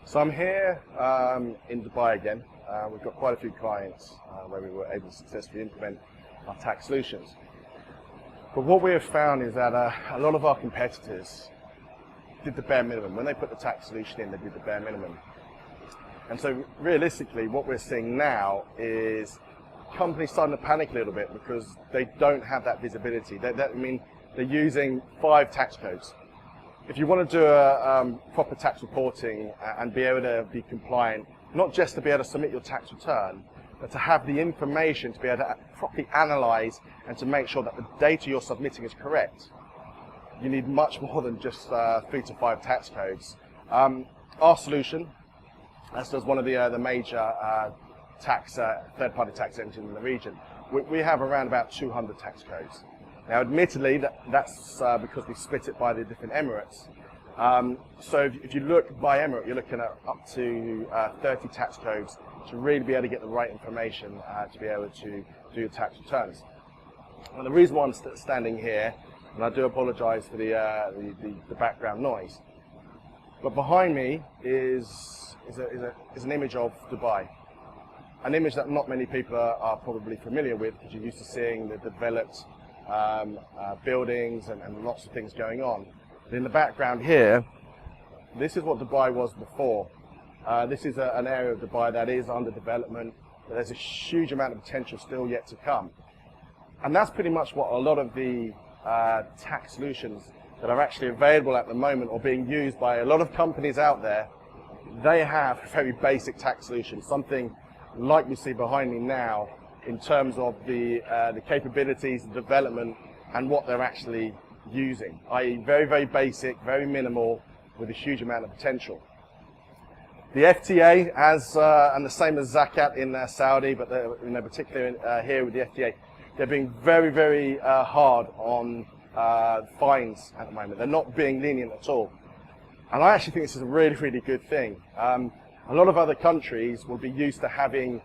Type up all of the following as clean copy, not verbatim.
So I'm here in Dubai again. We've got quite a few clients where we were able to successfully implement our tax solutions. But what we have found is that a lot of our competitors did the bare minimum. When they put the tax solution in, they did the bare minimum. And so realistically, what we're seeing now is companies starting to panic a little bit because they don't have that visibility. I mean, they're using 5 tax codes. If you want to do a proper tax reporting and be able to be compliant, not just to be able to submit your tax return, but to have the information to be able to properly analyze and to make sure that the data you're submitting is correct, you need much more than just 3 to 5 tax codes. Our solution, as does one of the major third-party tax engines in the region, we have around about 200 tax codes. Now, admittedly, that's because we split it by the different Emirates. So if you look by Emirate, you're looking at up to 30 tax codes to really be able to get the right information to be able to do your tax returns. And the reason why I'm standing here, and I do apologise for the background noise, but behind me is an image of Dubai. An image that not many people are probably familiar with, because you're used to seeing the developed buildings and lots of things going on. But in the background here, this is what Dubai was before. This is an area of Dubai that is under development, but there's a huge amount of potential still yet to come. And that's pretty much what a lot of the tax solutions that are actually available at the moment or being used by a lot of companies out there, they have a very basic tax solution, something like we see behind me now, in terms of the capabilities, the development, and what they're actually using, i.e. very, very basic, very minimal, with a huge amount of potential. The FTA, and the same as Zakat in Saudi, but particularly here with the FTA, they're being very, very hard on fines at the moment. They're not being lenient at all. And I actually think this is a really, really good thing. A lot of other countries will be used to having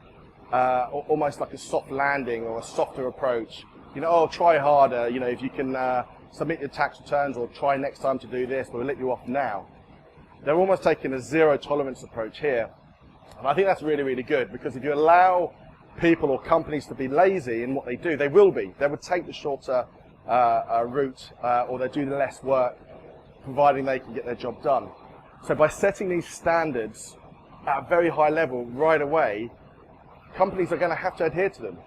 almost like a soft landing or a softer approach. You know, oh, try harder. You know, if you can submit your tax returns or try next time to do this, we'll let you off now. They're almost taking a zero tolerance approach here. And I think that's really, really good, because if you allow people or companies to be lazy in what they do, they will be. They would take the shorter route or they do the less work, providing they can get their job done. So by setting these standards at a very high level right away, companies are going to have to adhere to them.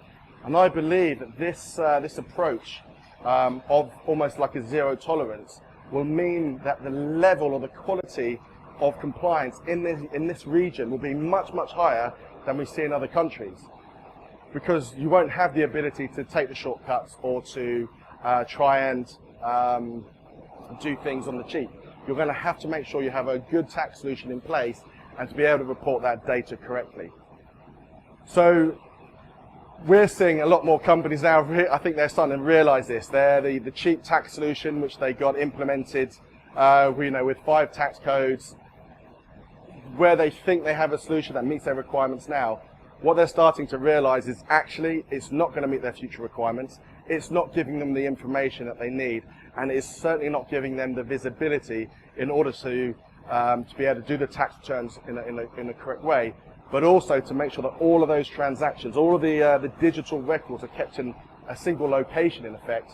And I believe that this approach of almost like a zero tolerance will mean that the level or the quality of compliance in this region will be much, much higher than we see in other countries. Because you won't have the ability to take the shortcuts or to try and do things on the cheap. You're going to have to make sure you have a good tax solution in place and to be able to report that data correctly. So we're seeing a lot more companies now, I think they're starting to realize this. They're the cheap tax solution, which they got implemented with 5 tax codes, where they think they have a solution that meets their requirements now. What they're starting to realize is actually it's not going to meet their future requirements. It's not giving them the information that they need, and it's certainly not giving them the visibility in order to be able to do the tax returns in a correct way, but also to make sure that all of those transactions, all of the digital records are kept in a single location in effect,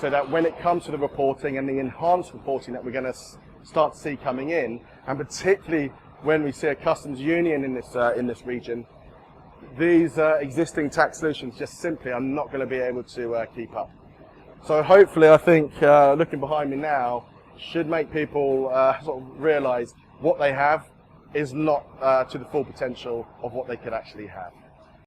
so that when it comes to the reporting and the enhanced reporting that we're going to start to see coming in, and particularly when we see a customs union in this region, these existing tax solutions just simply are not going to be able to keep up. So hopefully, I think looking behind me now should make people sort of realize what they have is not to the full potential of what they could actually have.